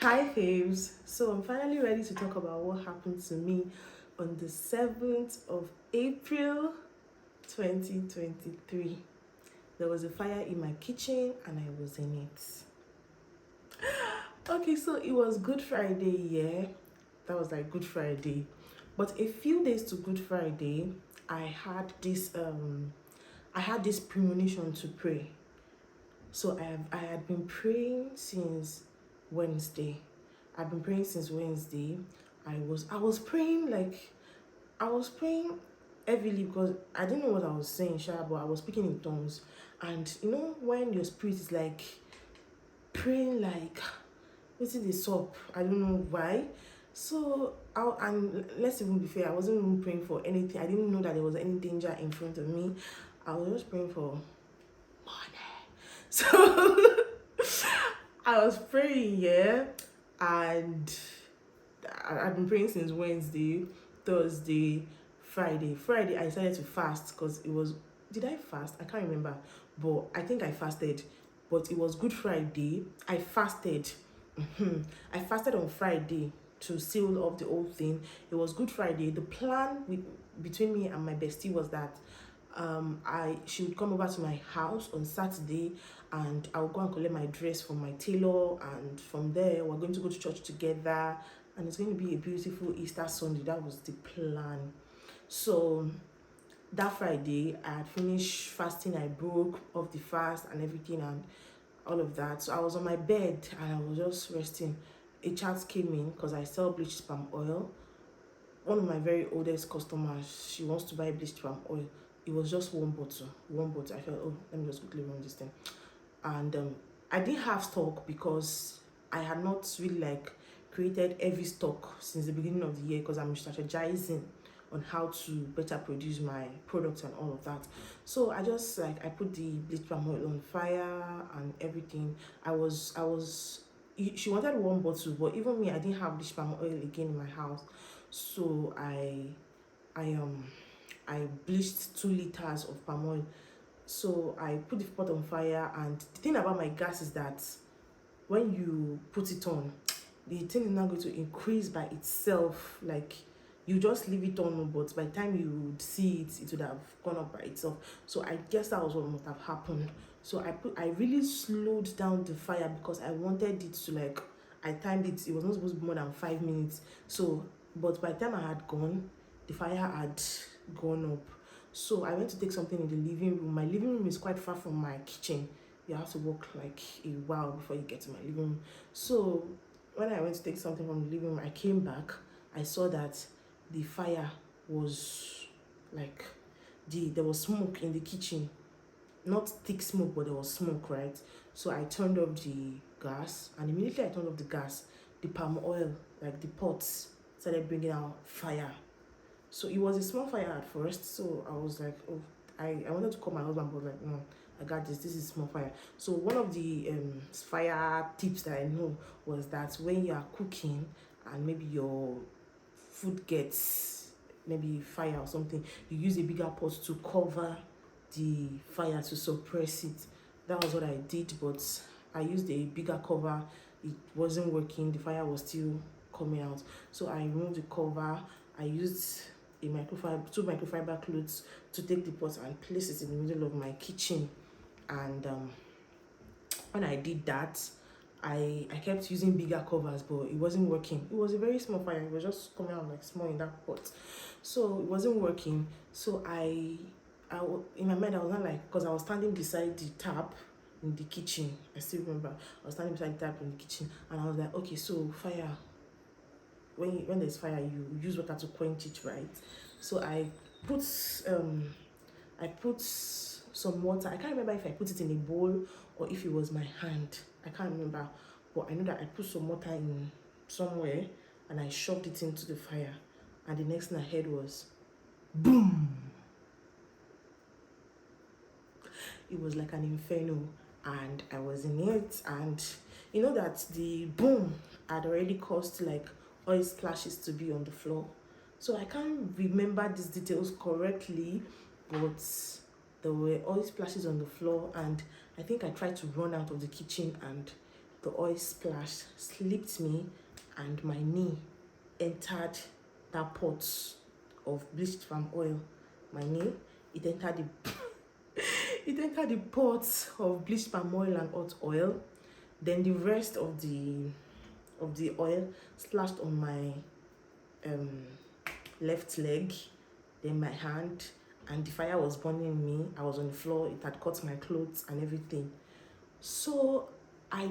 Hi faves, so I'm finally ready to talk about what happened to me on the 7th of April 2023. There was a fire in my kitchen and I was in it. Okay, so it was Good Friday, yeah. That was like Good Friday. But a few days to Good Friday, I had this premonition to pray. So I had been praying since Wednesday. I've been praying since Wednesday. I was praying like I was praying heavily because I didn't know what I was saying, sure, but I was speaking in tongues. And you know when your spirit is like praying like what's it this up? I don't know why. And let's even be fair, I wasn't even praying for anything. I didn't know that there was any danger in front of me. I was just praying for money. So I was praying, yeah, and I've been praying since Wednesday, Thursday, Friday. Friday, I decided to fast because it was. Did I fast? I can't remember, but I think I fasted. But it was Good Friday. I fasted. I fasted on Friday to seal off the whole thing. It was Good Friday. The plan between me and my bestie was that she would come over to my house on Saturday and I'll go and collect my dress from my tailor, and from there we're going to go to church together, and it's going to be a beautiful Easter Sunday. That was the plan. So that Friday I had finished fasting. I broke off the fast and everything and all of that. So I was on my bed and I was just resting. A chat came in because I sell bleached palm oil. One of my very oldest customers, she wants to buy bleached palm oil. It was just one bottle. One bottle. I felt, oh, let me just quickly run this thing. And I didn't have stock because I had not really like created every stock since the beginning of the year, because I'm strategizing on how to better produce my products and all of that. So I just like I put the bleach palm oil on fire and everything. She wanted one bottle, but even me, I didn't have bleach palm oil again in my house. So I um I bleached 2 liters of palm oil. So I put the pot on fire, and the thing about my gas is that when you put it on, the thing is not going to increase by itself. Like you just leave it on, but by the time you would see it, it would have gone up by itself. So I guess that was what must have happened. So I really slowed down the fire because I wanted it to like, I timed it. It was not supposed to be more than 5 minutes. So, but by the time I had gone, the fire had gone up. So I went to take something in the living room. My living room is quite far from my kitchen. You have to walk like a while before you get to my living room. So when I went to take something from the living room, I came back. I saw that the fire was like there was smoke in the kitchen. Not thick smoke, but there was smoke, right? So I turned off the gas, and immediately I turned off the gas, the palm oil, like the pots, started bringing out fire. So it was a small fire at first. So I was like, oh, I wanted to call my husband, but like, no, I got this. This is small fire. So one of the fire tips that I know was that when you are cooking and maybe your food gets maybe fire or something, you use a bigger pot to cover the fire to suppress it. That was what I did, but I used a bigger cover. It wasn't working. The fire was still coming out. So I removed the cover. I used two microfiber cloths to take the pot and place it in the middle of my kitchen. And when I did that, I kept using bigger covers, but it wasn't working. It was a very small fire. It was just coming out like small in that pot, so it wasn't working. So in my mind I was not like, because I was standing beside the tap in the kitchen. I still remember I was standing beside the tap in the kitchen, and I was like, okay, so fire. When there's fire, you use water to quench it, right? So put um I put some water. I can't remember if I put it in a bowl or if it was my hand. I can't remember. But I know that I put some water in somewhere and I shoved it into the fire. And the next thing I heard was boom. It was like an inferno. And I was in it. And you know that the boom had already caused like oil splashes to be on the floor. So I can't remember these details correctly, but there were oil splashes on the floor, and I think I tried to run out of the kitchen and the oil splashed, slipped me, and my knee entered that pot of bleached palm oil. My knee, it entered the it entered the pot of bleached palm oil and hot oil. Then the rest of the oil splashed on my um left leg, then my hand, and the fire was burning me. I was on the floor, it had cut my clothes and everything. So I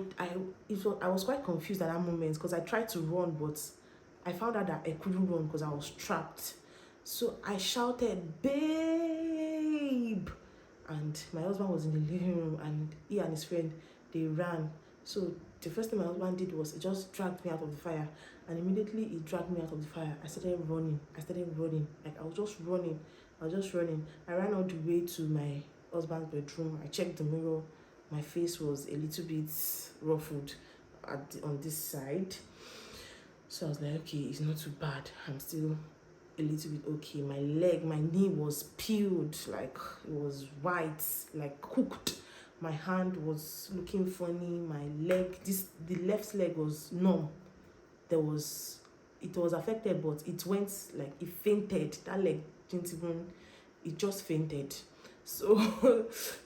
was quite confused at that moment because I tried to run, but I found out that I couldn't run because I was trapped. So I shouted, "Babe!" And my husband was in the living room, and he and his friend, they ran. So the first thing my husband did was he just dragged me out of the fire, and immediately he dragged me out of the fire. I started running. Like I was just running. I ran all the way to my husband's bedroom. I checked the mirror. My face was a little bit ruffled on this side. So I was like, okay, it's not too bad. I'm still a little bit okay. My knee was peeled, like it was white, like cooked. My hand was looking funny. My leg, the left leg was numb. It was affected, but it went like it fainted. That leg didn't even, it just fainted. So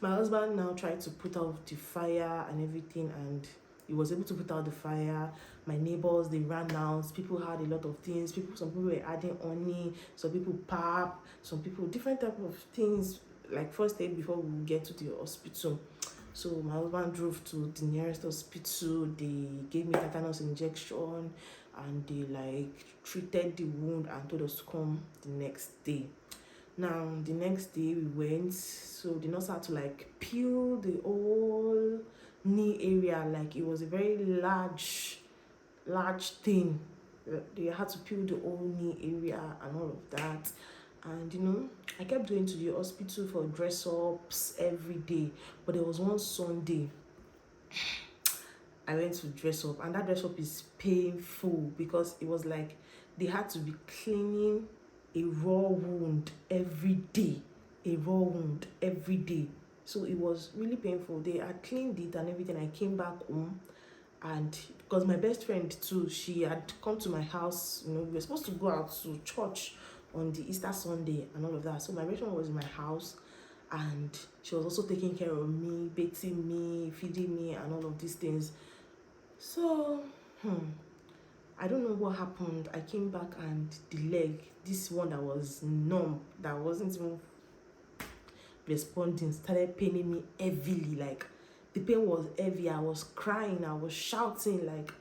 my husband now tried to put out the fire and everything, and he was able to put out the fire. My neighbors, they ran out. People had a lot of things. Some people were adding honey, some people pap, some people different type of things like first aid before we get to the hospital. So my husband drove to the nearest hospital. They gave me tetanus injection, and they like treated the wound and told us to come the next day. Now the next day we went, so the nurse had to like peel the whole knee area, like it was a very large thing. They had to peel the whole knee area and all of that. And I kept going to the hospital for dress ups every day, but there was one Sunday I went to dress up, and that dress up is painful because it was like they had to be cleaning a raw wound every day. So it was really painful. They had cleaned it and everything. I came back home, and because my best friend too, she had come to my house. We were supposed to go out to church on the Easter Sunday and all of that. So my best friend was in my house, and she was also taking care of me, bathing me, feeding me, and all of these things. So I don't know what happened. I came back, and the leg, this one that was numb, that wasn't even responding, started paining me heavily. Like the pain was heavy. I was crying, I was shouting, like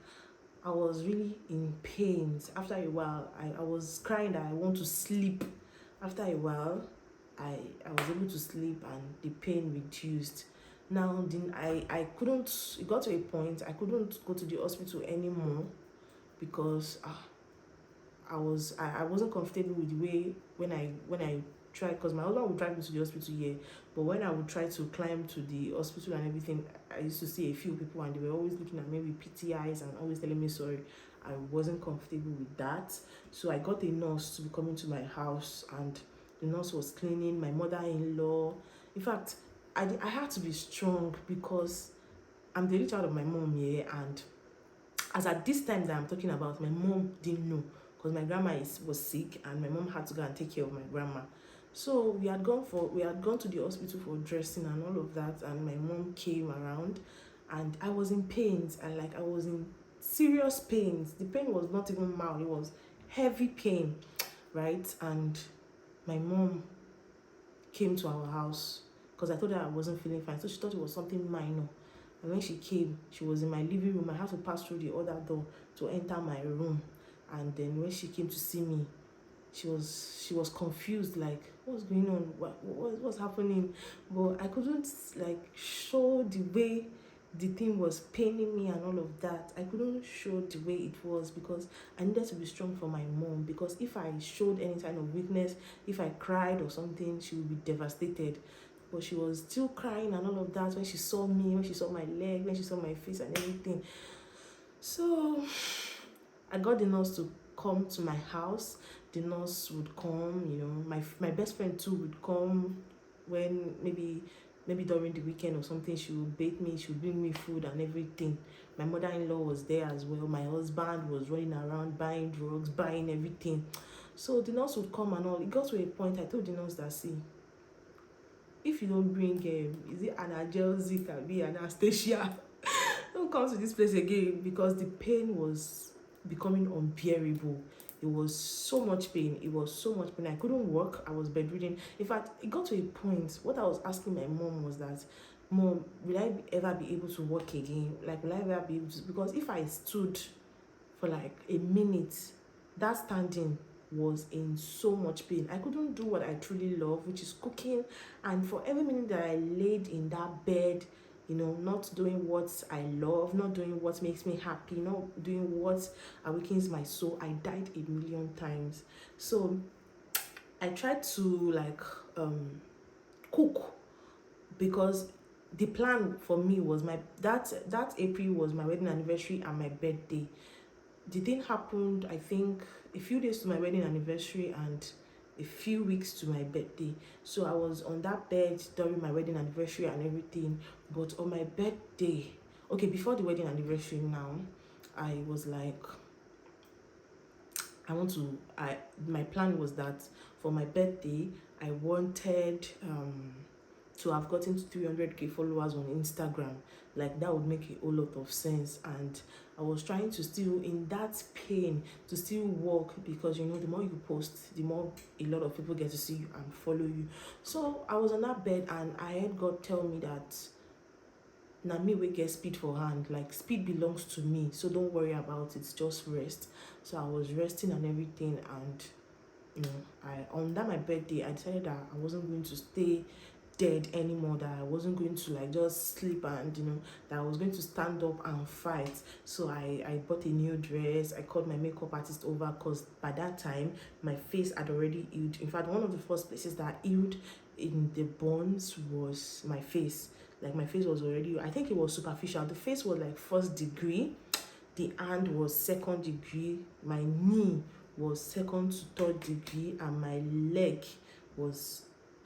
I was really in pain. After a while, I was crying that I want to sleep. After a while, I was able to sleep, and the pain reduced. Now I couldn't, it got to a point I couldn't go to the hospital anymore because I wasn't comfortable with the way when I tried, because my husband would drive me to the hospital here, but when I would try to climb to the hospital and everything, I used to see a few people and they were always looking at me with pity eyes and always telling me sorry. I wasn't comfortable with that, so I got a nurse to be coming to my house, and the nurse was cleaning. My mother-in-law, in fact, I had to be strong because I'm the only child of my mom here, and as at this time that I'm talking about, my mom didn't know because my grandma was sick, and my mom had to go and take care of my grandma. So we had gone to the hospital for dressing and all of that, and my mom came around, and I was in pains, and like I was in serious pains. The pain was not even mild, it was heavy pain, right? And my mom came to our house because I told her I wasn't feeling fine, so she thought it was something minor. And when she came, she was in my living room. I had to pass through the other door to enter my room. And then when she came to see me, she was confused, like what's going on, what's happening. But I couldn't like show the way the thing was paining me and all of that. I couldn't show the way it was because I needed to be strong for my mom, because if I showed any kind of weakness, if I cried or something, she would be devastated. But she was still crying and all of that when she saw me, when she saw my leg, when she saw my face and everything. So I got the nurse to come to my house. The nurse would come, my best friend too would come when maybe maybe during the weekend or something, she would bake me, she would bring me food and everything. My mother-in-law was there as well. My husband was running around buying drugs, buying everything. So the nurse would come and all. It got to a point, I told the nurse that, see, if you don't bring is it analgesic and be Anastasia, don't come to this place again, because the pain was becoming unbearable. It was so much pain. It was so much pain. I couldn't work. I was bedridden. In fact, it got to a point. What I was asking my mom was that, Mom, will I ever be able to work again? Like, will I ever be able to? Because if I stood for like a minute, that standing was in so much pain. I couldn't do what I truly love, which is cooking. And for every minute that I laid in that bed, not doing what I love, not doing what makes me happy, not doing what awakens my soul, I died a million times. So I tried to like cook, because the plan for me was that April was my wedding anniversary and my birthday. The thing happened, I think, a few days to my wedding anniversary and a few weeks to my birthday. So I was on that bed during my wedding anniversary and everything. But on my birthday, okay, before the wedding anniversary now, I was like, my plan was that for my birthday, I wanted to have gotten to 300k followers on Instagram. Like, that would make a whole lot of sense. And I was trying to still, in that pain, to still work, because the more you post, the more a lot of people get to see you and follow you. So I was on that bed and I heard God tell me that, na me wey get speed for hand, like speed belongs to me, so don't worry about it, just rest. So I was resting and everything, and I, on that my birthday, I decided that I wasn't going to stay dead anymore, that I wasn't going to like just sleep, and that I was going to stand up and fight. So I bought a new dress. I called my makeup artist over, because by that time my face had already healed. In fact, one of the first places that healed in the bones was my face. Like, my face was already, I think it was superficial. The face was like 1st degree, the hand was 2nd degree, my knee was 2nd to 3rd degree, and my leg was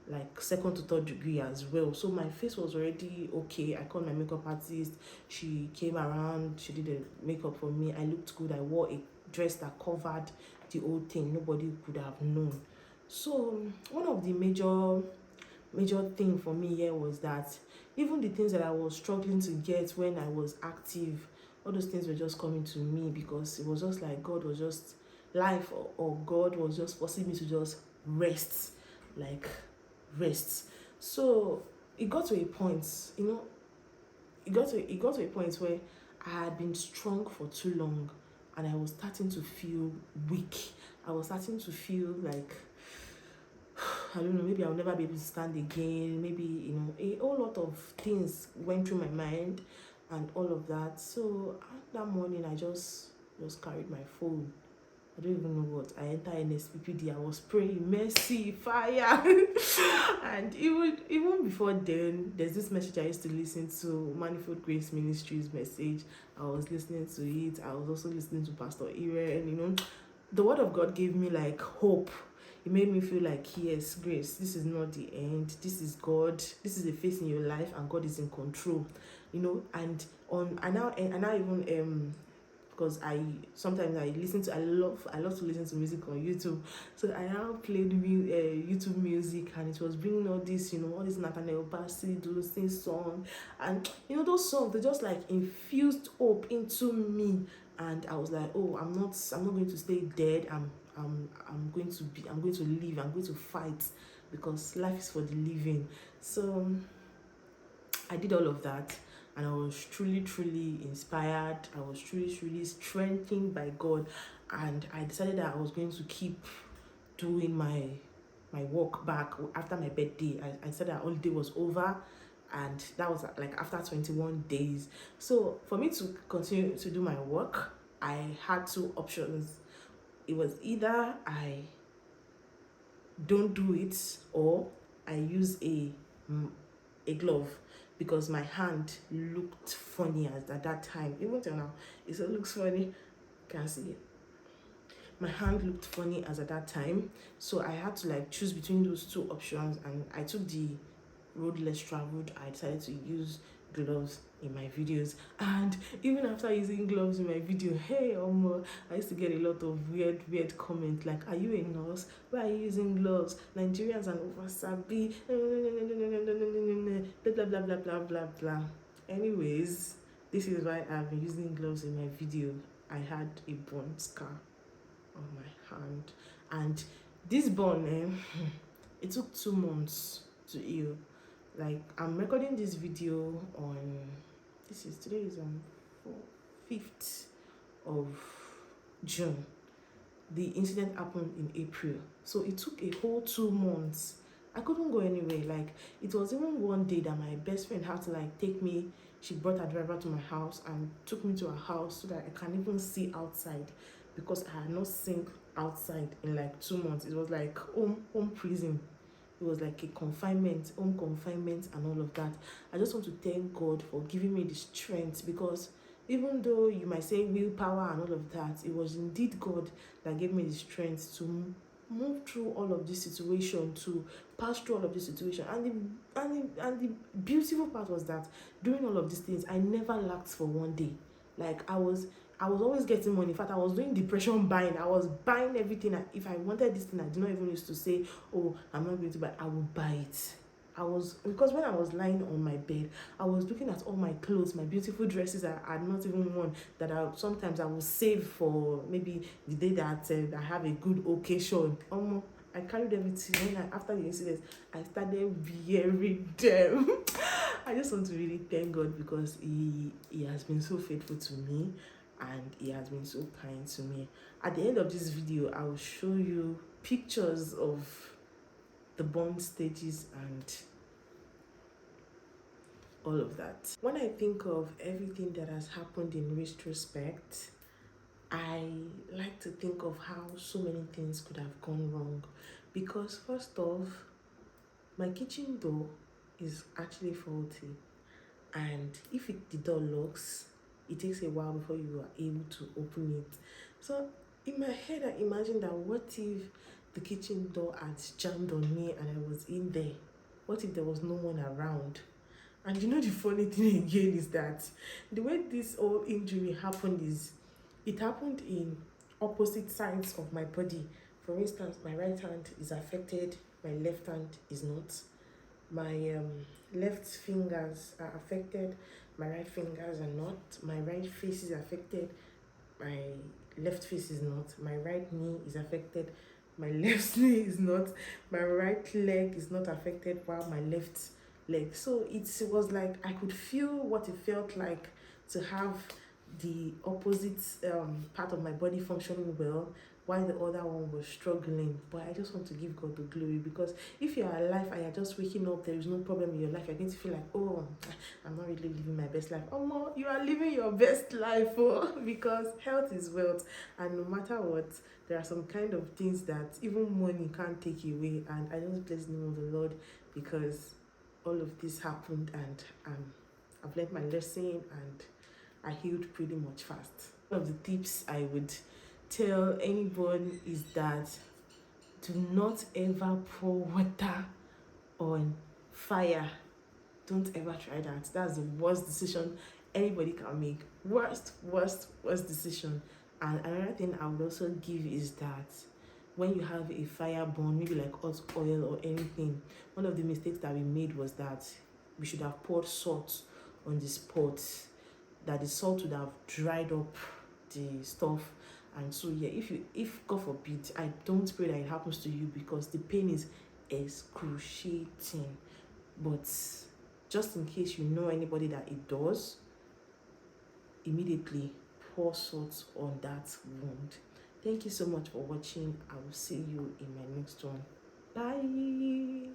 like 2nd to 3rd degree as well. So my face was already okay. I called my makeup artist. She came around, she did the makeup for me. I looked good. I wore a dress that covered the whole thing. Nobody could have known. So one of the major thing for me here was that even the things that I was struggling to get when I was active, all those things were just coming to me, because it was just like God was just life, or God was just forcing me to just rest, like rest. So it got to a point, it got to a point where I had been strong for too long, and I was starting to feel weak. I was starting to feel like, I don't know, maybe I'll never be able to stand again. Maybe, a whole lot of things went through my mind and all of that. So that morning, I just carried my phone. I don't even know what. I entered NSPPD. I was praying, mercy, fire. And even before then, there's this message I used to listen to, Manifold Grace Ministries message. I was listening to it. I was also listening to Pastor Irene. The word of God gave me like hope. It made me feel like, yes, Grace, this is not the end. This is God. This is a phase in your life, and God is in control. And I now even because sometimes I listen to, I love to listen to music on YouTube. So I now played YouTube music, and it was bringing all this, all this Nathaniel Bassey, those things song, and those songs, they just like infused hope into me. And I was like, oh, I'm not going to stay dead. I'm going to live. I'm going to fight, because life is for the living. So I did all of that, and I was truly inspired. I was truly strengthened by God, and I decided that I was going to keep doing my work back after my birthday. I said that holiday was over, and that was like after 21 days. So for me to continue to do my work, I had 2 options. It was either I don't do it, or I use a glove, because my hand looked funny at that time. Even till now, it still looks funny. Can see it. My hand looked funny as at that time, so I had to like choose between those 2 options, and I took the road less traveled, I decided to use gloves in my videos. And even after using gloves in my video, hey I used to get a lot of weird comments like, are you a nurse? Why are you using gloves? Nigerians and over sabi, blah blah blah blah blah blah. Anyways, this is why I've been using gloves in my video. I had a burn scar on my hand, and this burn it took 2 months to heal. Like, I'm recording this video on, today is 5th of June. The incident happened in April, so it took a whole 2 months. I couldn't go anywhere. Like, it was even one day that my best friend had to like take me. She brought her driver to my house and took me to her house so that I can even see outside, because I had not seen outside in like 2 months. It was like home prison. It was like a confinement, home confinement, and all of that. I just want to thank God for giving me the strength, because even though you might say willpower and all of that, it was indeed God that gave me the strength to move through all of this situation, to pass through all of this situation. And the beautiful part was that doing all of these things, I never lacked for one day. Like, I was always getting money. In fact, I was doing depression buying. I was buying everything. If I wanted this thing, I did not even used to say, oh, I'm not going to buy. I will buy it. Because when I was lying on my bed, I was looking at all my clothes, my beautiful dresses I had not even worn, that sometimes I will save for maybe the day that I have a good occasion. I carried everything. After the incident, I started wearing them. I just want to really thank God, because he has been so faithful to me, and he has been so kind to me. At the end of this video, I will show you pictures of the burn stages and all of that. When I think of everything that has happened in retrospect, I like to think of how so many things could have gone wrong. Because first off, my kitchen door is actually faulty, and if the door locks, it takes a while before you are able to open it. So in my head, I imagined that, what if the kitchen door had jammed on me and I was in there? What if there was no one around? And you know, the funny thing again is that the way this whole injury happened is, it happened in opposite sides of my body. For instance, my right hand is affected, my left hand is not. My left fingers are affected, my right fingers are not. My right face is affected, my left face is not. My right knee is affected, my left knee is not. My right leg is not affected, while my left leg. So it was like I could feel what it felt like to have the opposite part of my body functioning well, while the other one was struggling. But I just want to give God the glory, because if you are alive and you're just waking up, there is no problem in your life, you're going to feel like, oh, I'm not really living my best life. Oh, you are living your best life, because health is wealth, and no matter what, there are some kind of things that even money can't take away. And I just bless the name of the Lord, because all of this happened, and I've learned my lesson, and I healed pretty much fast. One of the tips I would tell anyone is that, do not ever pour water on fire. Don't ever try that. That's the worst decision anybody can make. Worst decision. And another thing I would also give is that, when you have a fire burn, maybe like hot oil or anything, one of the mistakes that we made was that we should have poured salt on the spot, that the salt would have dried up the stuff. And so yeah, if God forbid, I don't pray that it happens to you, because the pain is excruciating. But just in case you know anybody that it does, immediately pour salt on that wound. Thank you so much for watching. I will see you in my next one. Bye.